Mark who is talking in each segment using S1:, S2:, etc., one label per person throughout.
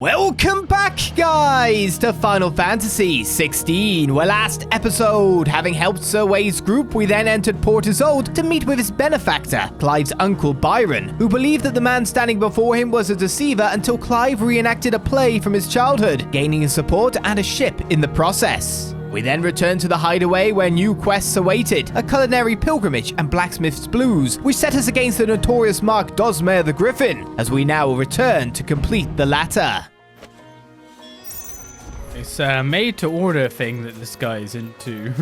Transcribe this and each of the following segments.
S1: Welcome back, guys, to Final Fantasy XVI, where last episode, having helped Sir Way's group, we then entered Port Isolde to meet with his benefactor, Clive's uncle Byron, who believed that the man standing before him was a deceiver until Clive reenacted a play from his childhood, gaining his support and a ship in the process. We then returned to the hideaway where new quests awaited, a culinary pilgrimage and blacksmith's blues, which set us against the notorious Mark Dosmere the Griffin, as we now return to complete the latter.
S2: It's a made-to-order thing that this guy's into.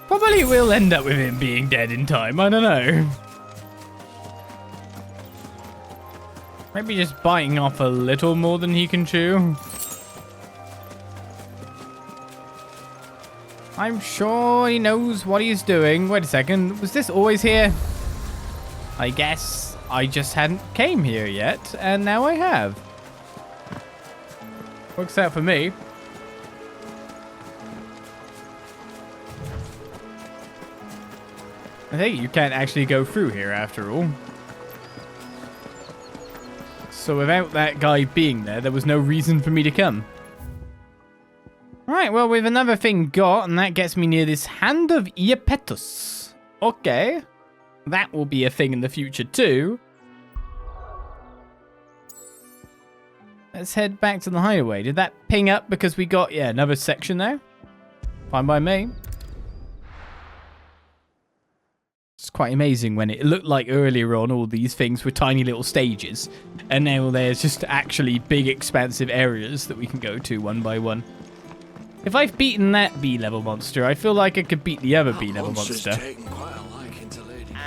S2: Probably will end up with him being dead in time, I don't know. Maybe just biting off a little more than he can chew. I'm sure he knows what he's doing. Wait a second, was this always here? I guess I just hadn't came here yet, and now I have. Works out for me. I think you can't actually go through here after all. So without that guy being there, there was no reason for me to come. Alright, well, we've another thing got, and that gets me near this Hand of Iapetus. Okay. That will be a thing in the future, too. Let's head back to the hideaway. Did that ping up because we got, another section there? Fine by me. It's quite amazing when it looked like earlier on all these things were tiny little stages. And now there's just actually big, expansive areas that we can go to one by one. If I've beaten that B-level monster, I feel like I could beat the other B-level monster.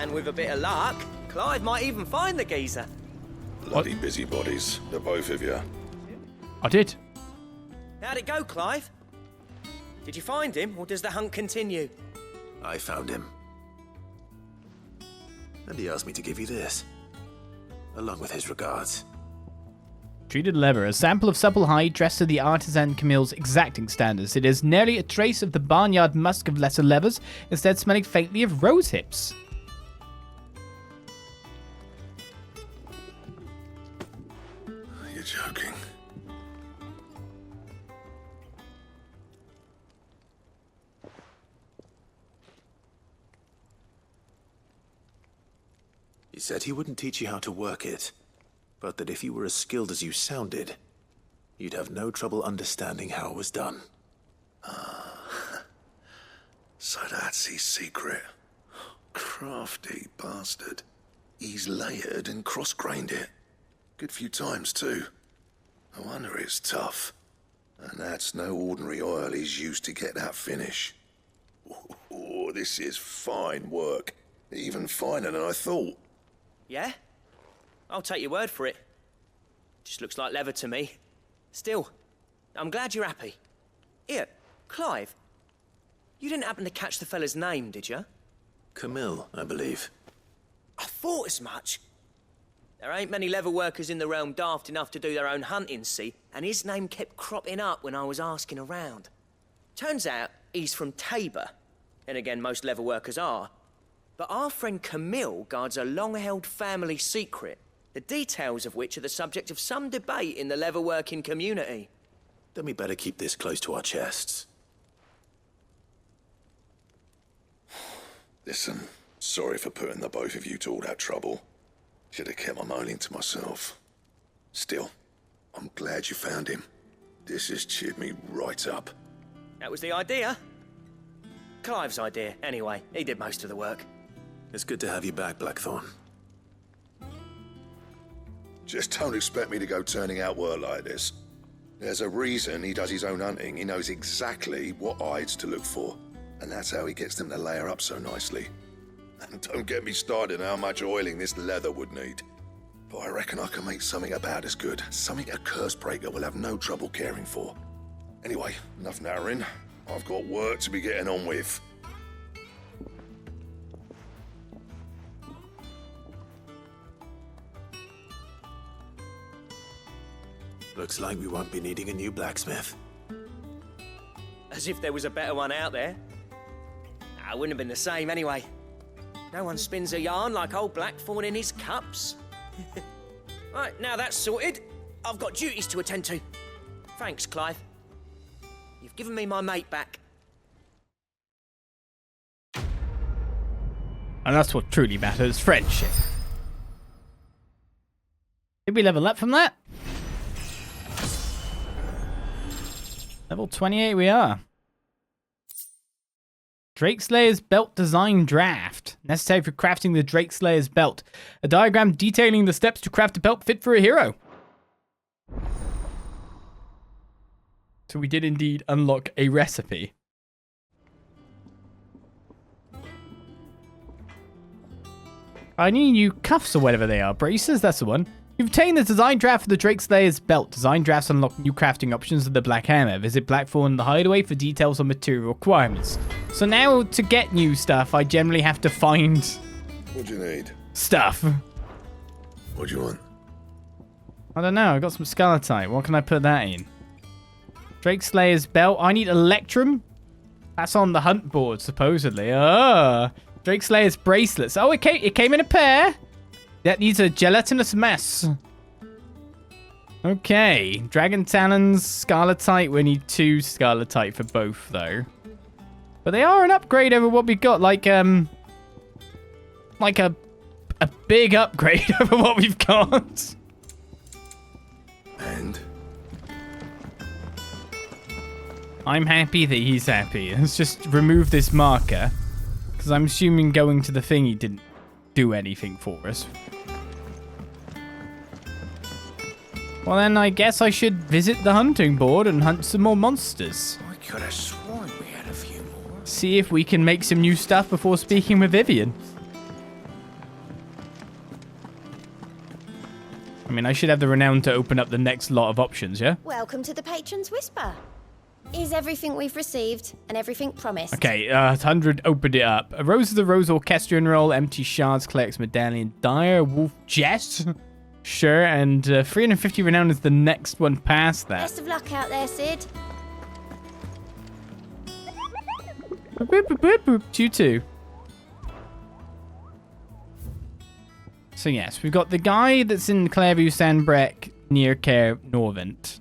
S3: And with a bit of luck, Clive might even find the geezer.
S4: Bloody busybodies, the both of you.
S2: I did.
S3: How'd it go, Clive? Did you find him, or does the hunt continue?
S5: I found him. And he asked me to give you this, along with his regards.
S2: Treated leather, a sample of supple hide dressed to the artisan Camille's exacting standards. It is nearly a trace of the barnyard musk of lesser levers, instead smelling faintly of rose hips.
S4: You're joking.
S5: He said he wouldn't teach you how to work it, but that if you were as skilled as you sounded, you'd have no trouble understanding how it was done.
S4: So that's his secret. Crafty bastard. He's layered and cross-grained it. Good few times, too. No wonder it's tough. And that's no ordinary oil he's used to get that finish. Oh, this is fine work. Even finer than I thought.
S3: Yeah? I'll take your word for it. Just looks like leather to me. Still, I'm glad you're happy. Here, Clive. You didn't happen to catch the fella's name, did you?
S5: Camille, I believe.
S3: I thought as much. There ain't many leather workers in the realm daft enough to do their own hunting, see? And his name kept cropping up when I was asking around. Turns out he's from Tabor. And again, most leather workers are. But our friend Camille guards a long-held family secret, the details of which are the subject of some debate in the leatherworking community.
S5: Then we better keep this close to our chests.
S4: Listen, sorry for putting the both of you to all that trouble. Should have kept my moaning to myself. Still, I'm glad you found him. This has cheered me right up.
S3: That was the idea. Clive's idea, anyway. He did most of the work.
S5: It's good to have you back, Blackthorn.
S4: Just don't expect me to go turning out work like this. There's a reason he does his own hunting. He knows exactly what hides to look for. And that's how he gets them to layer up so nicely. And don't get me started on how much oiling this leather would need. But I reckon I can make something about as good. Something a Cursebreaker will have no trouble caring for. Anyway, enough narrowing. I've got work to be getting on with.
S5: Looks like we won't be needing a new blacksmith.
S3: As if there was a better one out there. Nah, it wouldn't have been the same anyway. No one spins a yarn like old Blackthorn in his cups. Right, now that's sorted, I've got duties to attend to. Thanks, Clive. You've given me my mate back.
S2: And that's what truly matters, friendship. Did we level up from that? Level 28 we are. Drakeslayer's Belt Design Draft. Necessary for crafting the Drakeslayer's Belt. A diagram detailing the steps to craft a belt fit for a hero. So we did indeed unlock a recipe. I need new cuffs or whatever they are. Braces, that's the one. You've obtained the design draft for the Drakeslayer's Belt. Design drafts unlock new crafting options of the Black Hammer. Visit Blackthorn the Hideaway for details on material requirements. So now, to get new stuff, I generally have to find...
S4: What do you need?
S2: Stuff.
S4: What do you want?
S2: I don't know. I got some Scarletite. What can I put that in? Drakeslayer's Belt. I need Electrum. That's on the hunt board, supposedly. Drakeslayer's Bracelets. Oh, it came in a pair. That needs a gelatinous mess. Okay. Dragon Talons, Scarletite. We need 2 Scarletite for both, though. But they are an upgrade over what we got. Like a big upgrade over what we've got.
S4: And?
S2: I'm happy that he's happy. Let's just remove this marker. Because I'm assuming going to the thingy didn't do anything for us. Well, then I guess I should visit the hunting board and hunt some more monsters.
S3: I could have sworn we had a few more.
S2: See if we can make some new stuff before speaking with Vivian. I mean, I should have the renown to open up the next lot of options, yeah?
S6: Welcome to the Patron's Whisper. Is everything we've received and everything promised?
S2: Okay, 100 opened it up. A Rose of the Rose Orchestrion Roll, Empty Shards, Cleric's Medallion, Dire, Wolf Jess. Sure, and 350 renown is the next one past that.
S6: Best of luck out there, Sid.
S2: Boop, boop, boop, boop. 2-2. So yes, we've got the guy that's in Clairview Sandbreck near Caer Norvent.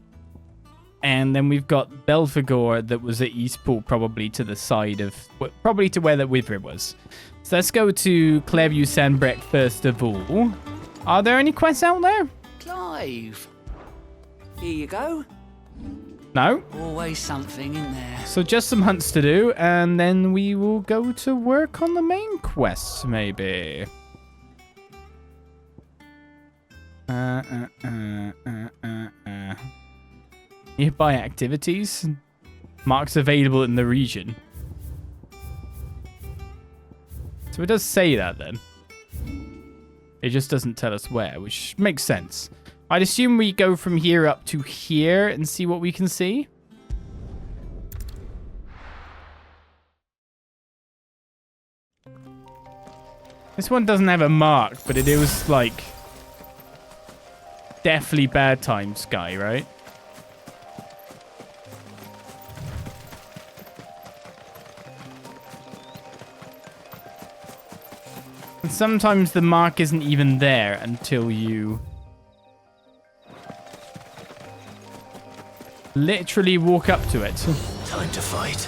S2: And then we've got Belphegor that was at Eastpool, probably to the side of... probably to where the Wither was. So let's go to Clairview Sandbreck first of all. Are there any quests out there?
S7: Clive. Here you go.
S2: No.
S7: Always something in there.
S2: So just some hunts to do, and then we will go to work on the main quests, maybe. Nearby activities. Marks available in the region. So it does say that then. It just doesn't tell us where, which makes sense. I'd assume we go from here up to here and see what we can see. This one doesn't have a mark, but it was like... definitely bad time sky, right? And sometimes the mark isn't even there until you literally walk up to it.
S5: Time to fight.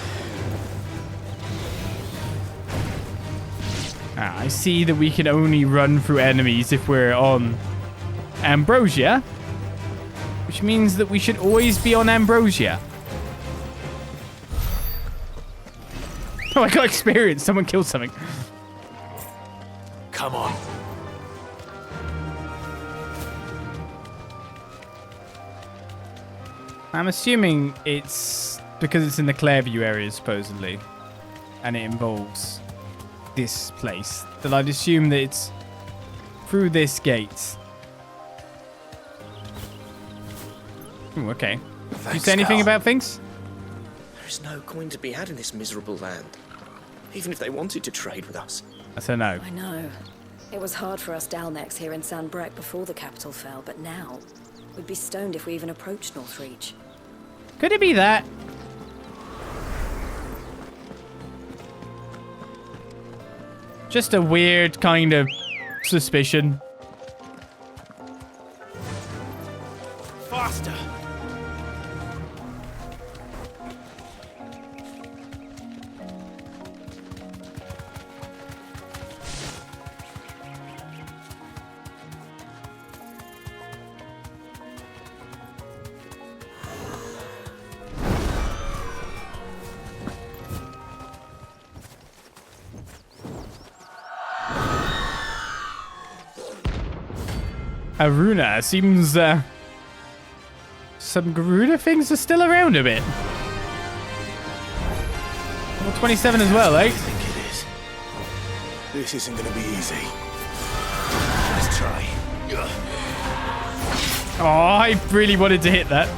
S2: Ah, I see that we can only run through enemies if we're on Ambrosia, which means that we should always be on Ambrosia. Oh, I got experience. Someone killed something.
S5: Come on.
S2: I'm assuming it's because it's in the Clairview area, supposedly, and it involves this place, that I'd assume that it's through this gate. Ooh, okay. Did you say anything about things?
S3: There's no coin to be had in this miserable land. Even if they wanted to trade with us.
S2: I said no.
S8: I know. It was hard for us Dalnecks here in Sandbreck before the capital fell, but now we'd be stoned if we even approached Northreach.
S2: Could it be that? Just a weird kind of suspicion.
S5: Faster!
S2: Aruna seems, some Garuda things are still around a bit. Level 27 as well, eh?
S5: I think it is. This isn't gonna be easy. Let's try.
S2: Oh, I really wanted to hit that.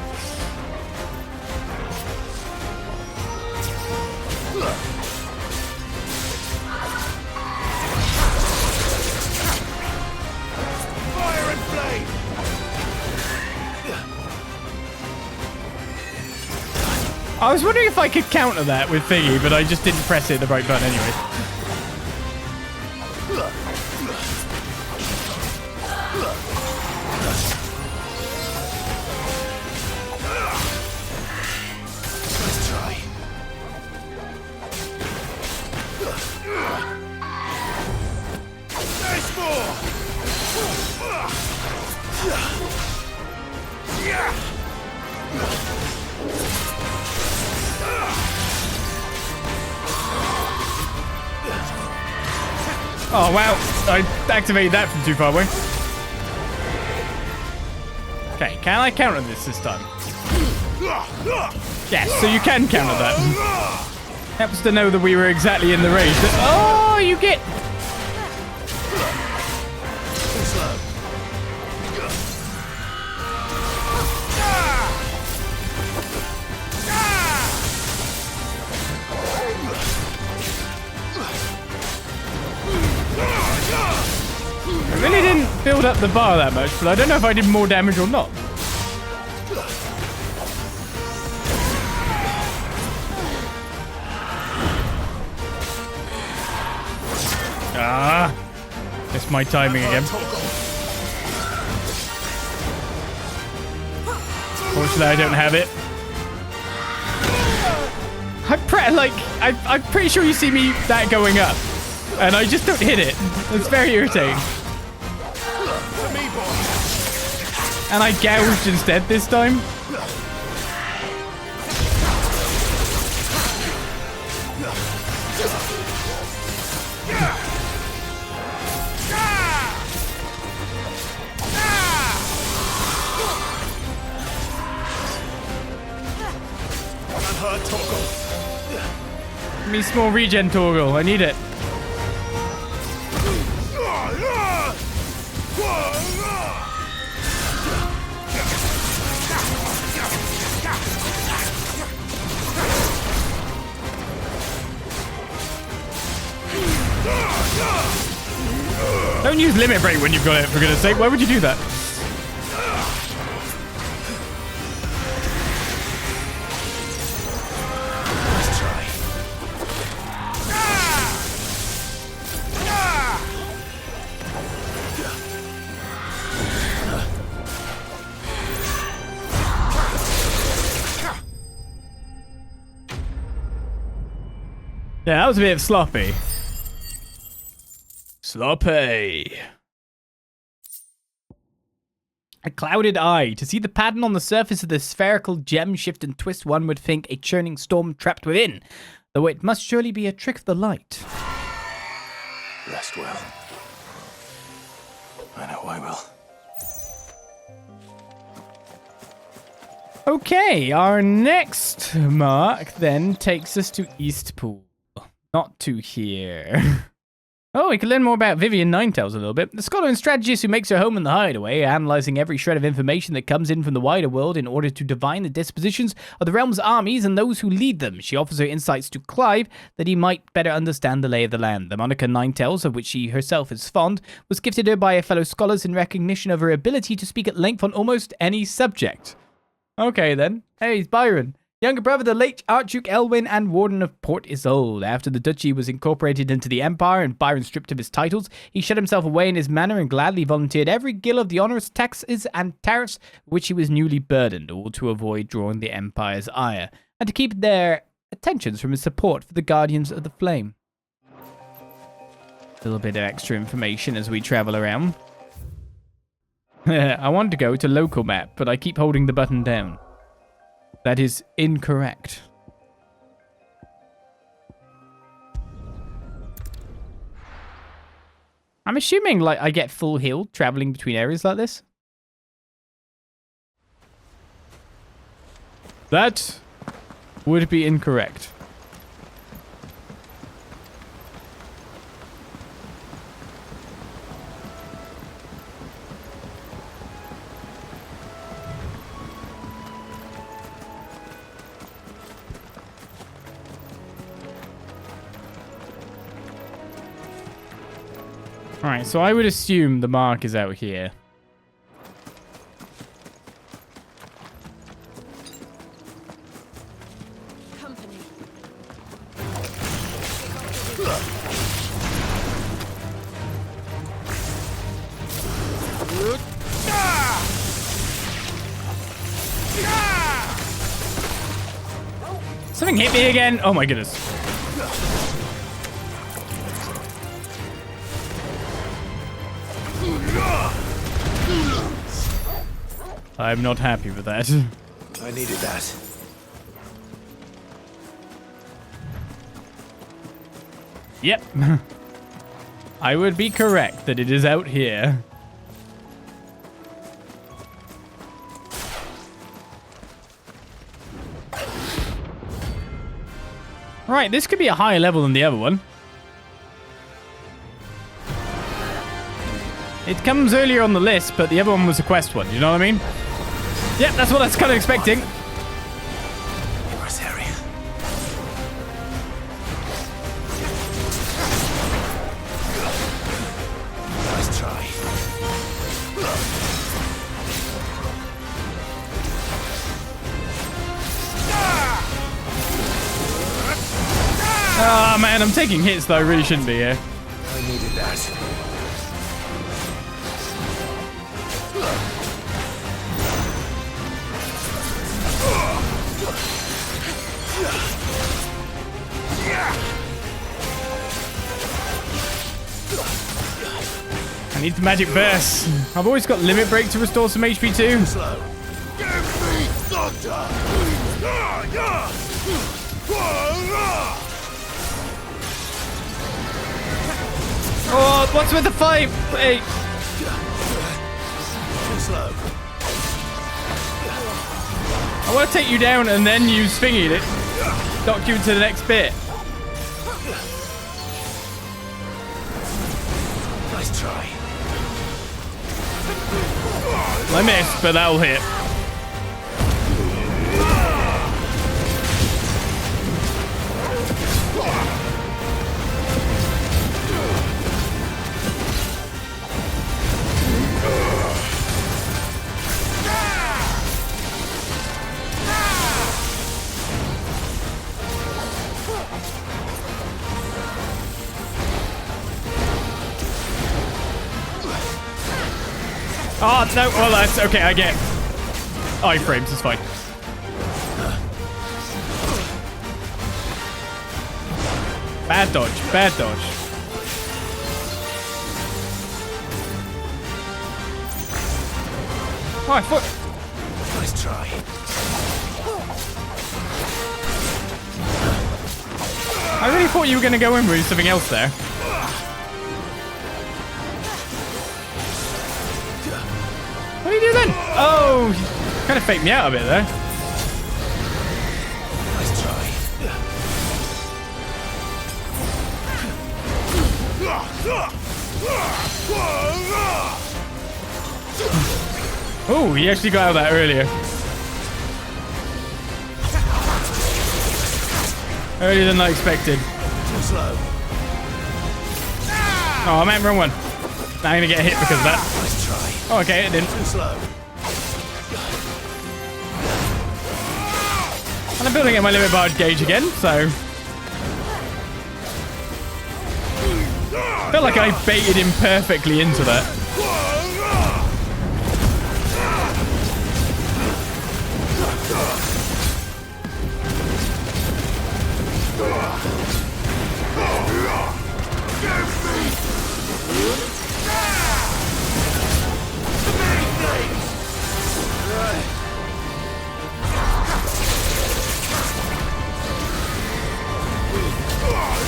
S5: Fire and flame!
S2: I was wondering if I could counter that with Thingy, but I just didn't press it the right button anyway.
S5: Let's try. There's more!
S2: Oh, wow. I activated that from too far away. Okay, can I counter this time? Yes, so you can counter that. Helps to know that we were exactly in the range. Oh, you get... I really didn't build up the bar that much, but I don't know if I did more damage or not. Ah, it's my timing again. Fortunately, I don't have it. I'm pretty sure you see me that going up, and I just don't hit it. It's very irritating. And I gouged instead this time. Give me small regen toggle. I need it. Don't use limit break when you've got it, for goodness sake. Why would you do that?
S5: Let's try.
S2: Yeah, that was a bit sloppy. Sloppy. A clouded eye. To see the pattern on the surface of the spherical gem shift and twist, one would think a churning storm trapped within, though it must surely be a trick of the light.
S5: Rest well. I know I will.
S2: Okay, our next mark then takes us to Eastpool. Not to here. Oh, we can learn more about Vivian Ninetails a little bit. The scholar and strategist who makes her home in the hideaway, analysing every shred of information that comes in from the wider world in order to divine the dispositions of the realm's armies and those who lead them. She offers her insights to Clive that he might better understand the lay of the land. The moniker Ninetails, of which she herself is fond, was gifted her by her fellow scholars in recognition of her ability to speak at length on almost any subject. Okay then. Hey, Byron. Younger brother, the late Archduke Elwyn and Warden of Port Isolde. After the duchy was incorporated into the Empire and Byron stripped of his titles, he shut himself away in his manor and gladly volunteered every gill of the onerous taxes and tariffs which he was newly burdened, all to avoid drawing the Empire's ire, and to keep their attentions from his support for the Guardians of the Flame. A little bit of extra information as we travel around. I want to go to local map, but I keep holding the button down. That is incorrect. I'm assuming like I get full healed traveling between areas like this. That would be incorrect. Alright, so I would assume the mark is out here.
S8: Company.
S2: Something hit me again. Oh my goodness. I'm not happy with that.
S5: I needed that.
S2: Yep. I would be correct that it is out here. Right, this could be a higher level than the other one. It comes earlier on the list, but the other one was a quest one, you know what I mean? Yep, that's what I was kind of expecting.
S5: Yours area. Nice try.
S2: Ah, man, I'm taking hits that I really shouldn't be here.
S5: I needed that.
S2: I need the magic burst. I've always got limit break to restore some HP too.
S5: Slow. Give me thunder.
S2: Oh, what's with the fight? Hey.
S5: Too slow.
S2: I want to take you down and then use thingy it. Dock you into the next bit.
S5: Nice try.
S2: I missed, but that'll hit. Oh, no. Oh, that's okay. I get iframes. It's fine. Bad dodge. Bad dodge. Oh, I thought...
S5: Nice try.
S2: I really thought you were going to go in with something else there. What do you do then? Oh, kind of faked me out a bit there.
S5: Nice try.
S2: Oh, he actually got out of that earlier. Earlier than I expected.
S5: Too slow.
S2: Oh, I meant wrong one. Now I'm going to get hit because of that.
S5: Nice try.
S2: Oh, okay, it didn't.
S5: Too slow.
S2: I And I'm building at my limit bar gauge again, so... I feel like I baited him perfectly into that.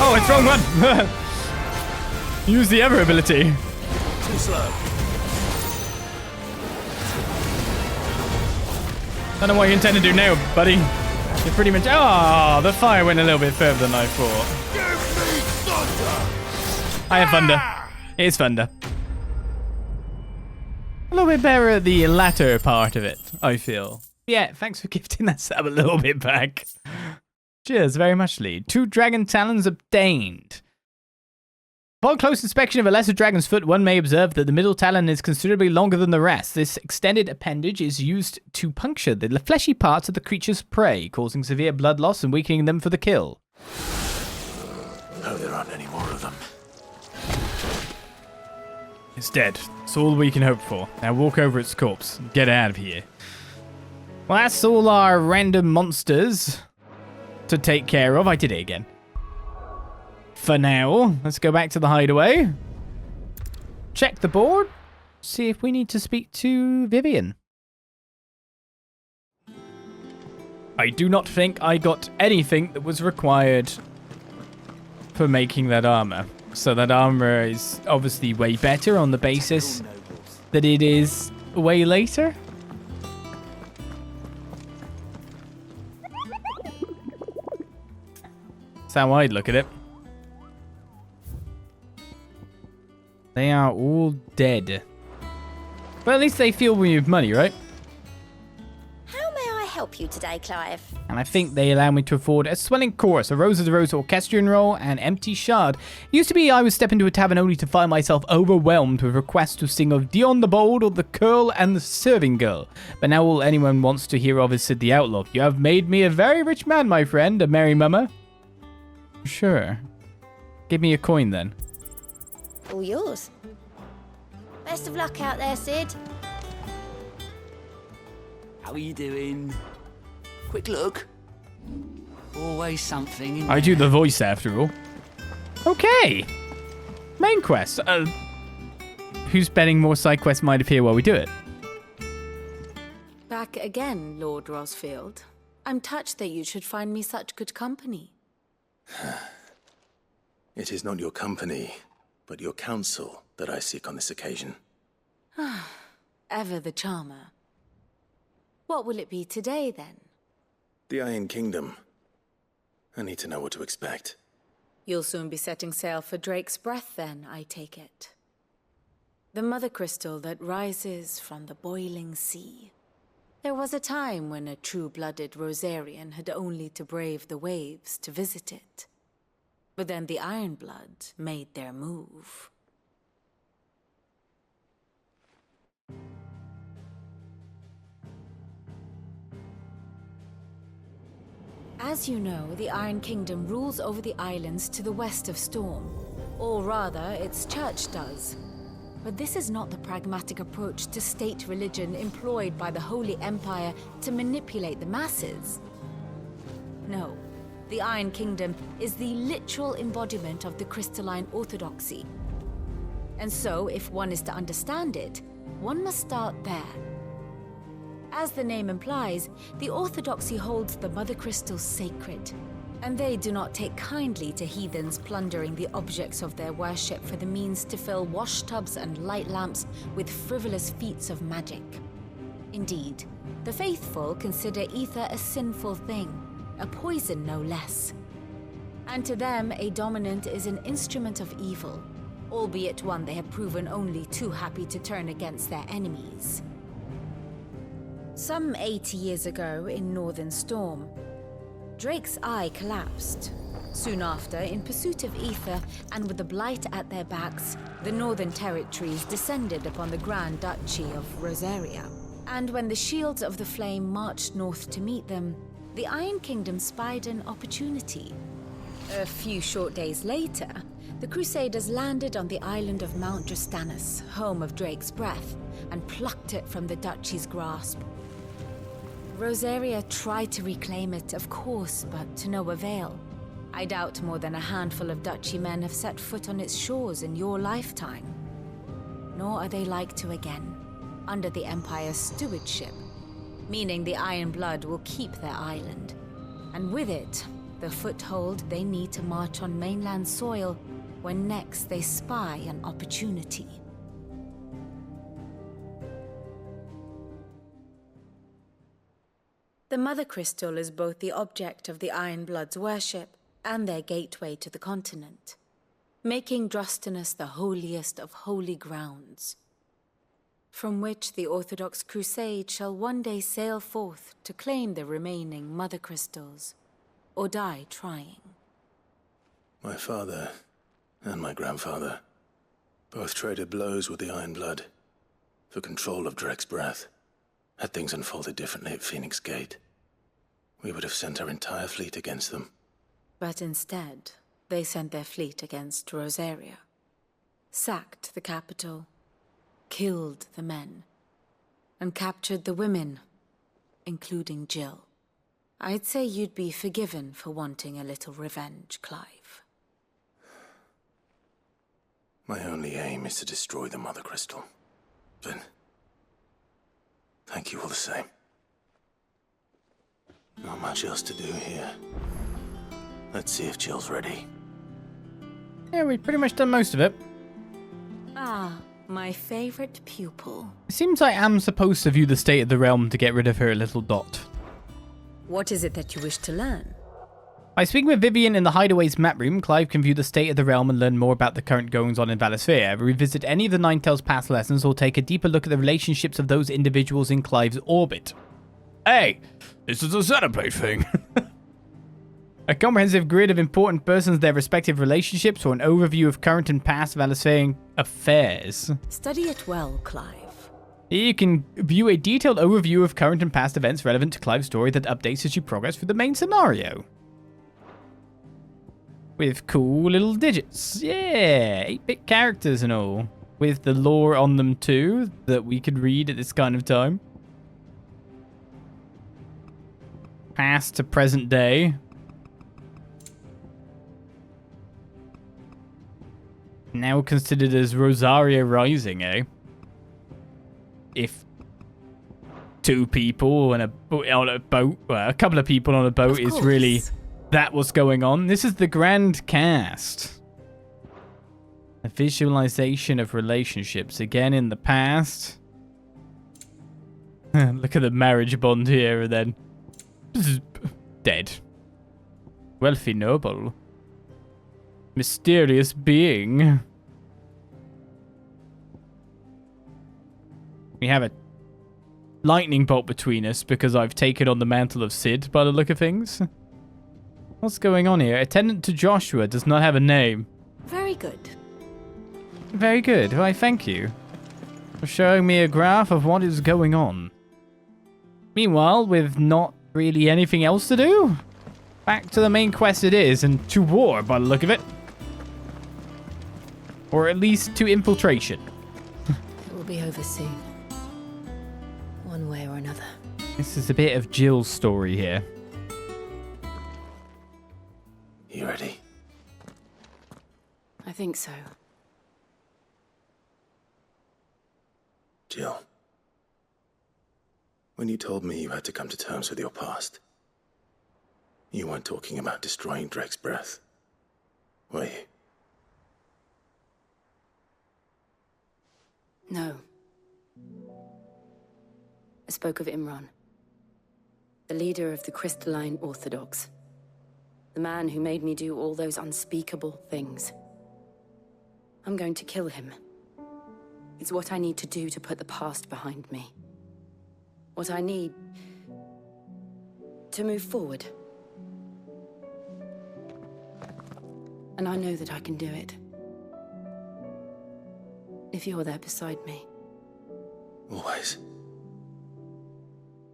S2: Oh, it's wrong one! Use the other ability.
S5: Too slow.
S2: Don't know what you intend to do now, buddy. You're pretty much... Oh, the fire went a little bit further than I thought. I have thunder. It's thunder. A little bit better at the latter part of it, I feel. Yeah, thanks for gifting that sub a little bit back. Cheers, very much, Lee. 2 dragon talons obtained. Upon close inspection of a lesser dragon's foot, one may observe that the middle talon is considerably longer than the rest. This extended appendage is used to puncture the fleshy parts of the creature's prey, causing severe blood loss and weakening them for the kill.
S5: Oh, there aren't any more of them.
S2: It's dead. That's all we can hope for. Now walk over its corpse and get out of here. Well, that's all our random monsters to take care of. I did it again. For now, let's go back to the hideaway. Check the board. See if we need to speak to Vivian. I do not think I got anything that was required for making that armor. So that armor is obviously way better on the basis that it is way later. That's how I'd look at it. They are all dead. But at least they feel we have money, right?
S6: How may I help you today, Clive?
S2: And I think they allow me to afford a swelling chorus, a Rose of the Rose orchestrion roll, and empty shard. It used to be I would step into a tavern only to find myself overwhelmed with requests to sing of Dion the Bold or the Curl and the Serving Girl. But now all anyone wants to hear of is Sid the Outlaw. You have made me a very rich man, my friend, a merry mummer. Sure. Give me a coin then.
S6: All yours. Best of luck out there, Sid.
S7: How are you doing? Quick look. Always something in
S2: I do the voice after all. Okay. Main quest. Who's betting more side quests might appear while we do it?
S8: Back again, Lord Rosfield. I'm touched that you should find me such good company.
S5: It is not your company, but your counsel that I seek on this occasion.
S8: Ever the charmer. What will it be today, then?
S5: The Iron Kingdom. I need to know what to expect.
S8: You'll soon be setting sail for Drake's Breath, then, I take it. The Mothercrystal that rises from the boiling sea. There was a time when a true-blooded Rosarian had only to brave the waves to visit it. But then the Ironblood made their move. As you know, the Iron Kingdom rules over the islands to the west of Storm. Or rather, its church does. But this is not the pragmatic approach to state religion employed by the Holy Empire to manipulate the masses. No, the Iron Kingdom is the literal embodiment of the crystalline orthodoxy. And so, if one is to understand it, one must start there. As the name implies, the orthodoxy holds the Mothercrystals sacred, and they do not take kindly to heathens plundering the objects of their worship for the means to fill washtubs and light lamps with frivolous feats of magic. Indeed, the faithful consider ether a sinful thing, a poison no less. And to them, a dominant is an instrument of evil, albeit one they have proven only too happy to turn against their enemies. Some 80 years ago in Northern Storm, Drake's eye collapsed. Soon after, in pursuit of ether and with the blight at their backs, the Northern Territories descended upon the Grand Duchy of Rosaria. And when the Shields of the Flame marched north to meet them, the Iron Kingdom spied an opportunity. A few short days later, the Crusaders landed on the island of Mount Dristanus, home of Drake's Breath, and plucked it from the Duchy's grasp. Rosaria tried to reclaim it, of course, but to no avail. I doubt more than a handful of Duchy men have set foot on its shores in your lifetime. Nor are they like to again, under the Empire's stewardship, meaning the Iron Blood will keep their island. And with it, the foothold they need to march on mainland soil when next they spy an opportunity. The Mothercrystal is both the object of the Iron Blood's worship and their gateway to the continent, making Dristanus the holiest of holy grounds, from which the Orthodox Crusade shall one day sail forth to claim the remaining Mothercrystals, or die trying.
S5: My father and my grandfather both traded blows with the Iron Blood for control of Drake's Breath. Had things unfolded differently at Phoenix Gate, we would have sent our entire fleet against them.
S8: But instead, they sent their fleet against Rosaria, sacked the capital, killed the men, and captured the women, including Jill. I'd say you'd be forgiven for wanting a little revenge, Clive.
S5: My only aim is to destroy the Mothercrystal. But thank you all the same. Not much else to do here. Let's see if Jill's ready.
S2: Yeah, we've pretty much done most of it.
S8: Ah, my favorite pupil.
S2: It seems I am supposed to view the state of the realm to get rid of her little dot.
S8: What is it that you wish to learn?
S2: By speaking with Vivian in the Hideaway's map room, Clive can view the state of the realm and learn more about the current goings-on in Valisthea, revisit any of the Ninetales past lessons, or take a deeper look at the relationships of those individuals in Clive's orbit. Hey, this is a centipede thing. A comprehensive grid of important persons, their respective relationships, or an overview of current and past Valisthean affairs.
S8: Study it well, Clive.
S2: You can view a detailed overview of current and past events relevant to Clive's story that updates as you progress through the main scenario. With cool little digits. Yeah, 8-bit characters and all. With the lore on them too, that we could read at this kind of time. Past to present day. Now considered as Rosaria Rising, eh? If two people on a boat, well, a couple of people on a boat is really that what's going on. This is the grand cast. A visualization of relationships again in the past. Look at the marriage bond here and then dead. Wealthy noble. Mysterious being. We have a lightning bolt between us because I've taken on the mantle of Sid by the look of things. What's going on here? Attendant to Joshua does not have a name.
S8: Very good.
S2: Very good. Why, thank you for showing me a graph of what is going on. Meanwhile, with not really anything else to do, back to the main quest it is, and to war by the look of it. Or at least to infiltration.
S8: It will be over soon. One way or another.
S2: This is a bit of Jill's story here.
S5: You ready?
S8: I think so.
S5: Jill. When you told me you had to come to terms with your past, you weren't talking about destroying Drake's Breath, were you?
S9: No. I spoke of Imran, the leader of the Crystalline Orthodox, the man who made me do all those unspeakable things. I'm going to kill him. It's what I need to do to put the past behind me. What I need to move forward. And I know that I can do it. If you're there beside me.
S5: Always.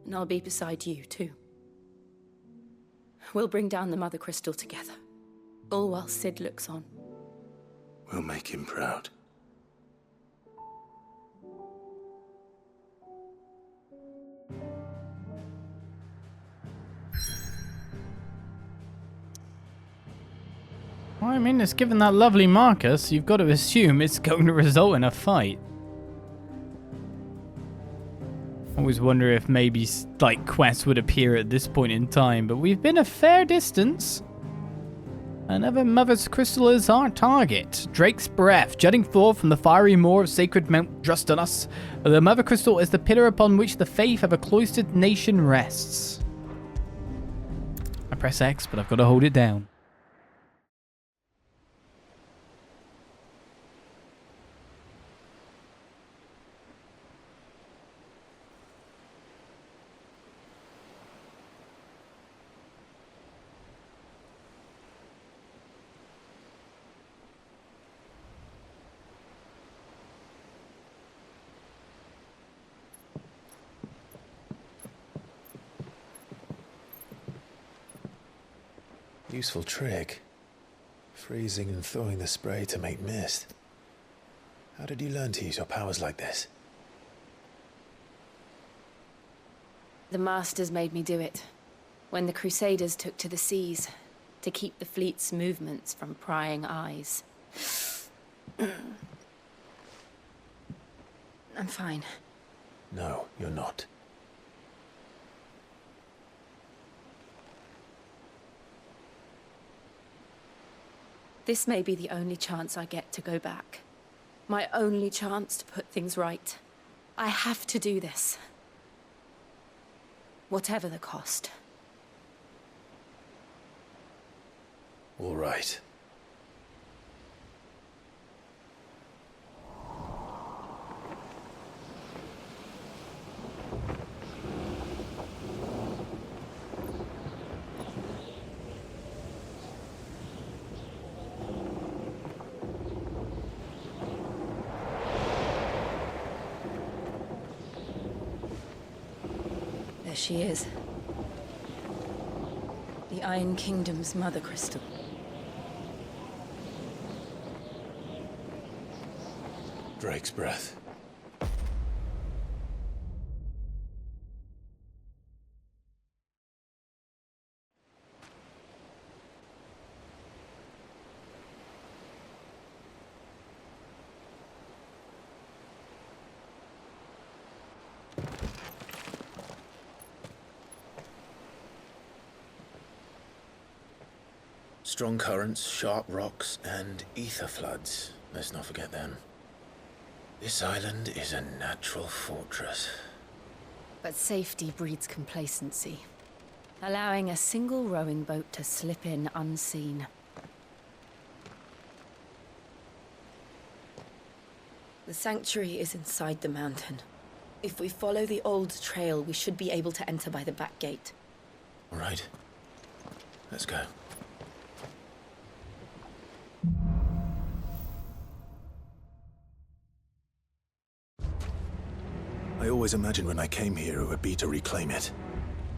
S9: And I'll be beside you, too. We'll bring down the Mothercrystal together. All while Sid looks on.
S5: We'll make him proud.
S2: Well, I mean, it's given that lovely Marcus, you've got to assume it's going to result in a fight. I always wonder if maybe, like, quests would appear at this point in time, but we've been a fair distance. Another Mother's Crystal is our target. Drake's Breath, jutting forth from the fiery moor of sacred Mount Drustinus. The Mother Crystal is the pillar upon which the faith of a cloistered nation rests. I press X, but I've got to hold it down.
S5: Useful trick. Freezing and thawing the spray to make mist. How did you learn to use your powers like this?
S9: The Masters made me do it. When the Crusaders took to the seas, to keep the fleet's movements from prying eyes. I'm fine.
S5: No, you're not.
S9: This may be the only chance I get to go back. My only chance to put things right. I have to do this. Whatever the cost.
S5: All right.
S9: There she is. The Iron Kingdom's Mothercrystal.
S5: Drake's Breath. Strong currents, sharp rocks, and ether floods. Let's not forget them. This island is a natural fortress.
S9: But safety breeds complacency, allowing a single rowing boat to slip in unseen. The sanctuary is inside the mountain. If we follow the old trail, we should be able to enter by the back gate.
S5: All right. Let's go. I always imagined when I came here it would be to reclaim it.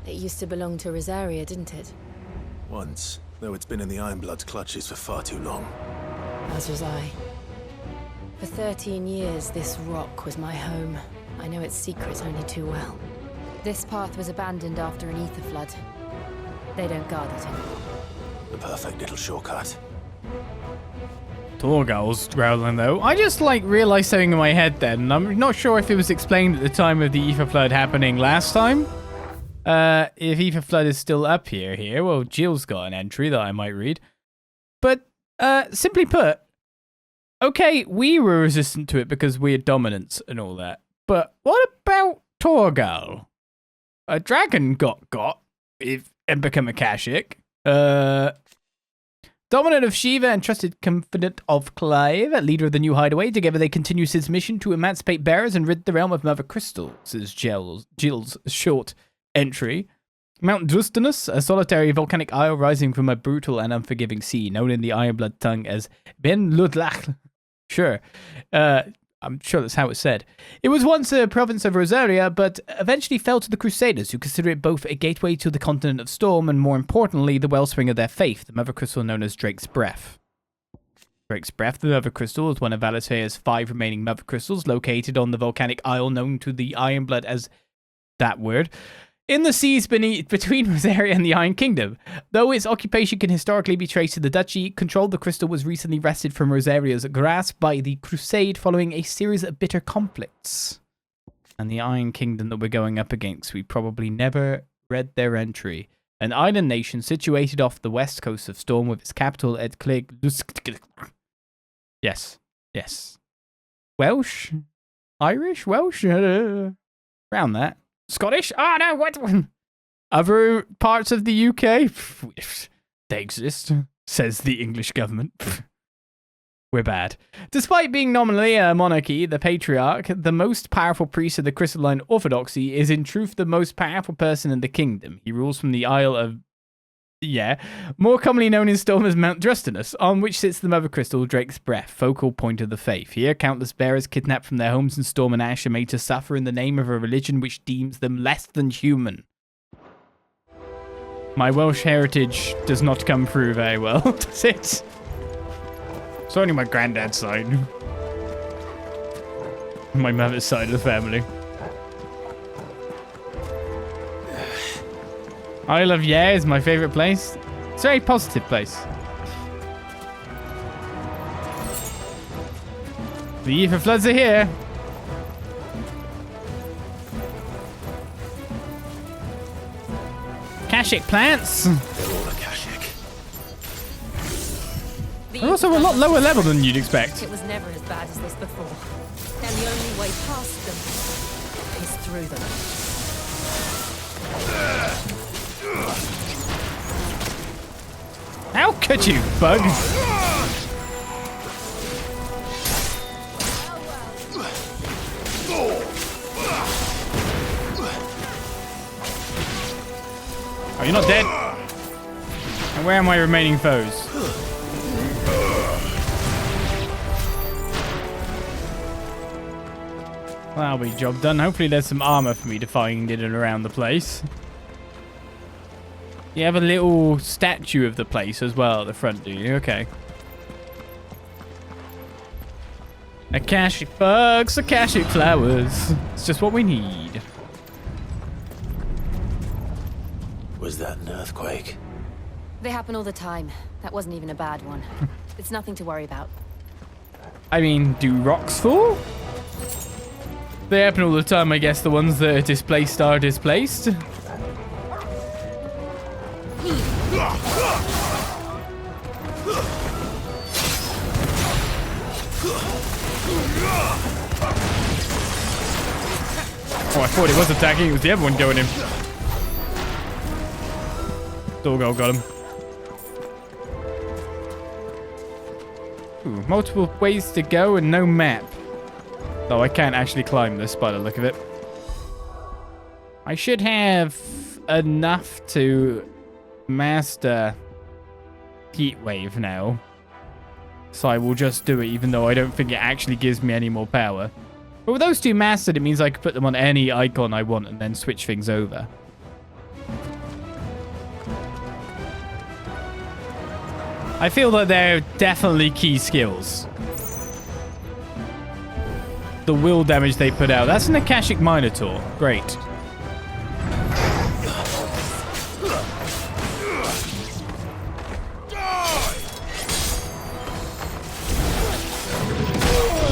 S9: It used to belong to Rosaria, didn't it?
S5: Once, though it's been in the Ironblood's clutches for far too long.
S9: As was I. For 13 years, this rock was my home. I know its secrets only too well. This path was abandoned after an ether flood. They don't guard it anymore.
S5: The perfect little shortcut.
S2: Torgal's growling though. I just realized something in my head then. I'm not sure if it was explained at the time of the Ether Flood happening last time. If Ether Flood is still up here, well, Jill's got an entry that I might read. But, simply put, okay, we were resistant to it because we're dominance and all that. But what about Torgal? A dragon got and become a Kashik. Dominant of Shiva and trusted confidant of Clive, leader of the new hideaway. Together they continue Sid's mission to emancipate bearers and rid the realm of Mothercrystals, is Jill's short entry. Mount Drustinus, a solitary volcanic isle rising from a brutal and unforgiving sea, known in the Ironblood tongue as Ben Ludlach. Sure. I'm sure that's how it's said. It was once a province of Rosaria, but eventually fell to the Crusaders, who consider it both a gateway to the continent of Storm and, more importantly, the wellspring of their faith, the Mothercrystal known as Drake's Breath. Drake's Breath, the Mothercrystal, is one of Valisthea's 5 remaining Mothercrystals, located on the volcanic isle known to the Ironblood as that word, in the seas between Rosaria and the Iron Kingdom. Though its occupation can historically be traced to the Duchy, control of the crystal was recently wrested from Rosaria's grasp by the Crusade following a series of bitter conflicts. And the Iron Kingdom that we're going up against, we probably never read their entry. An island nation situated off the west coast of Storm with its capital at Yes. Welsh? Irish? Welsh? Around that. Scottish? Oh, no, what? Other parts of the UK? They exist, says the English government. We're bad. Despite being nominally a monarchy, the Patriarch, the most powerful priest of the crystalline orthodoxy, is in truth the most powerful person in the kingdom. He rules from the Isle of... more commonly known in Storm as Mount Drustinus, on which sits the Mothercrystal Drake's Breath, focal point of the faith. Here, countless bearers kidnapped from their homes in Storm and Ash are made to suffer in the name of a religion which deems them less than human. My Welsh heritage does not come through very well, does it? It's only my granddad's side. My mother's side of the family. Isle of Yare is my favourite place. It's a very positive place. The Ether Floods are here. Kashik plants.
S5: They're all a Kashik.
S2: They're also a lot lower level than you'd expect.
S9: It was never as bad as this before. And the only way past them is through them.
S2: How could you, bug? Oh, you're not dead. And where are my remaining foes? Well, that'll be job done. Hopefully there's some armor for me to find in and around the place. You have a little statue of the place as well at the front, do you? Okay. Akashic bugs, Akashic flowers. It's just what we need.
S5: Was that an earthquake?
S9: They happen all the time. That wasn't even a bad one. It's nothing to worry about.
S2: I mean, do rocks fall? They happen all the time, I guess. The ones that are displaced are displaced. Oh, I thought it was attacking. It was the other one going in. Doggo got him. Ooh, multiple ways to go and no map. Though I can't actually climb this by the look of it. I should have enough to master Heatwave now. So I will just do it, even though I don't think it actually gives me any more power. But with those two mastered, it means I can put them on any icon I want and then switch things over. I feel that they're definitely key skills. The will damage they put out. That's an Akashic Minotaur. Great.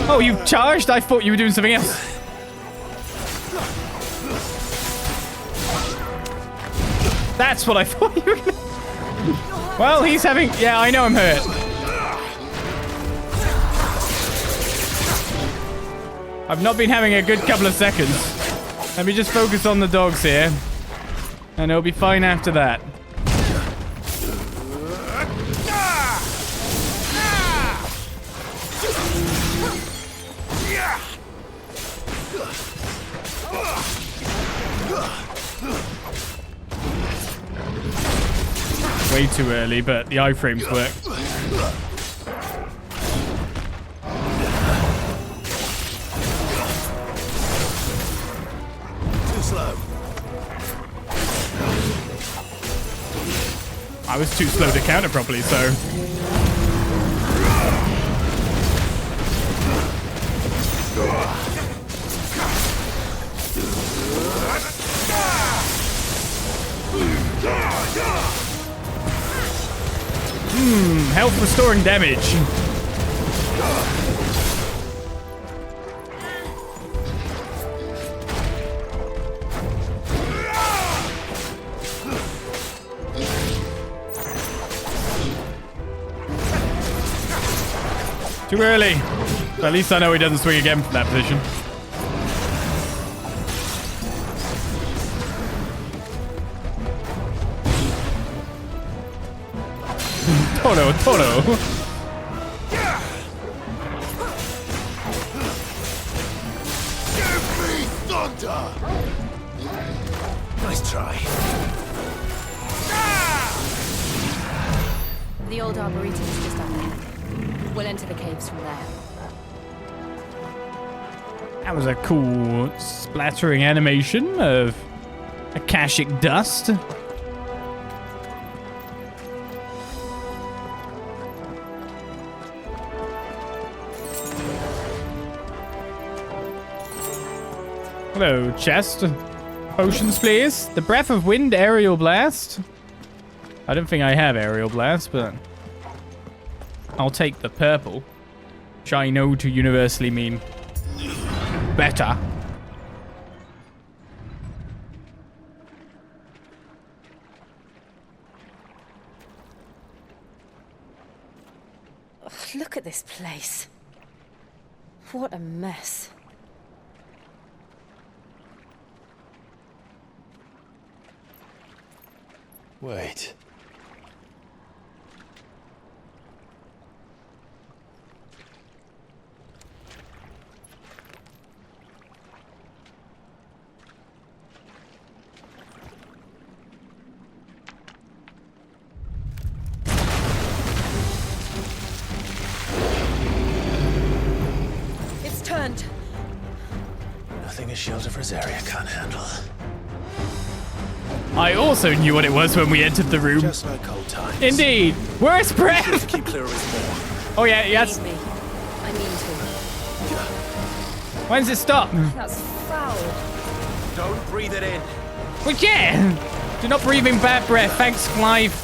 S2: Oh, you charged? I thought you were doing something else. That's what I thought you were gonna... Well, he's having... Yeah, I know I'm hurt. I've not been having a good couple of seconds. Let me just focus on the dogs here. And it'll be fine after that. Way too early, but the iframes work. I was too slow to counter properly, so... Health restoring damage. Too early. But at least I know he doesn't swing again from that position. Toro.
S4: Give me thunder! Nice try.
S9: The old arboretum is just up ahead. We'll enter the caves from there.
S2: That was a cool splattering animation of Akashic dust. Hello, chest. Potions, please. The Breath of Wind Aerial Blast. I don't think I have Aerial Blast, but I'll take the purple, which I know to universally mean better.
S9: Ugh, look at this place. What a mess.
S5: Wait.
S9: It's turned.
S5: Nothing a shield of Rosaria can't handle.
S2: I also knew what it was when we entered the room.
S5: Just like old times.
S2: Indeed. Worst breath.
S5: Keep clear of his more.
S2: Oh yeah, yes.
S9: Believe me, I mean to.
S2: When does it stop?
S9: That's foul.
S5: Don't breathe it in.
S2: Well, yeah. Do not breathe in bad breath. Thanks, Clive.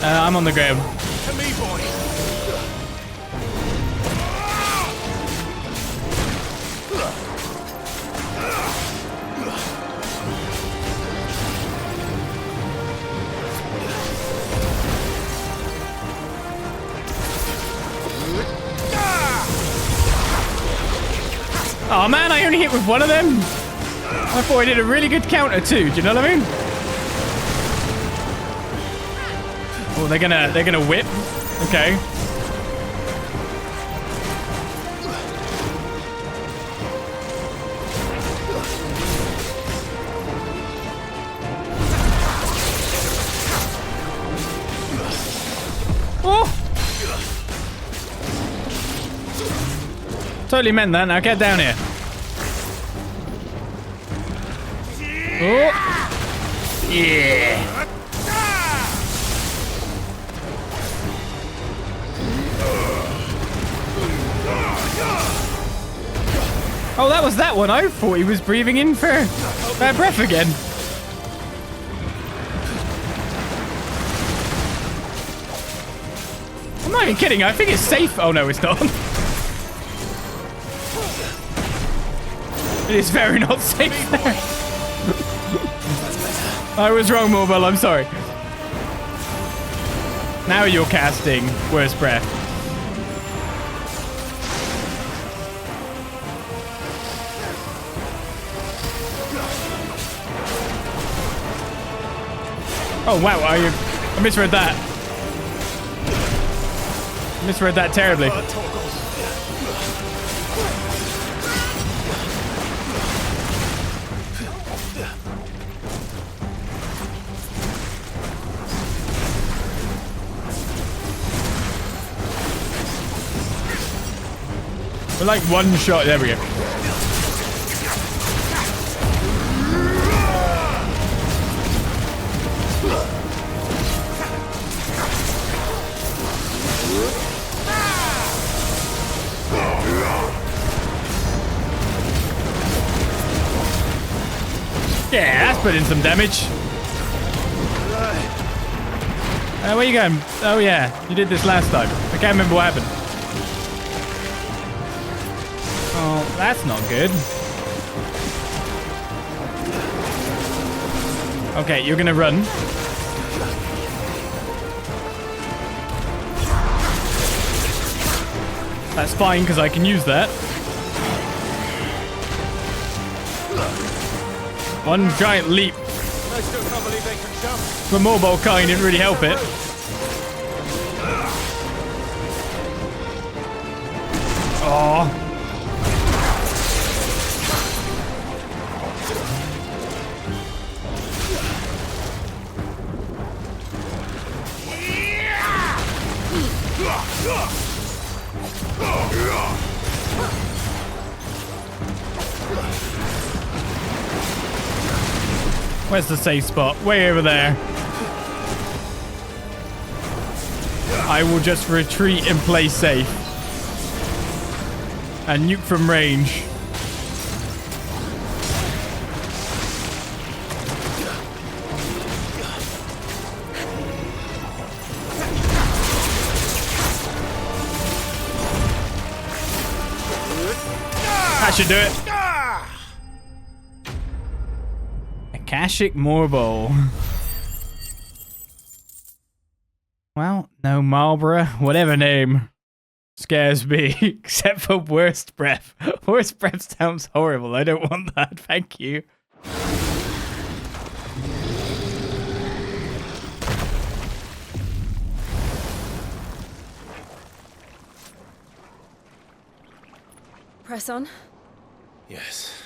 S2: I'm on the ground.
S5: To me, boy.
S2: Oh man, I only hit with one of them. I thought I did a really good counter too. Do you know what I mean? Oh, they're gonna whip. Okay. Oh! Totally meant that. Now get down here. Oh! Yeah! Oh, that was that one. I thought he was breathing in for bad breath again. I'm not even kidding. I think it's safe. Oh, no, it's not. It is very not safe there. I was wrong, Mobile. I'm sorry. Now you're casting worst breath. Oh, wow. I misread that. I misread that terribly. We're like one shot. There we go. Yeah, that's putting some damage. Where you going? Oh yeah, you did this last time. I can't remember what happened. Oh, that's not good. Okay, you're gonna run. That's fine, because I can use that. One giant leap.
S10: I still can't believe they can jump.
S2: The mobile kind didn't really help it. Oh. Where's the safe spot? Way over there. I will just retreat and play safe. And nuke from range. That should do it. Akashic Marble. Well, no Marlborough, whatever name. Scares me, except for Worst Breath. Worst Breath sounds horrible. I don't want that. Thank you.
S9: Press on.
S5: Yes.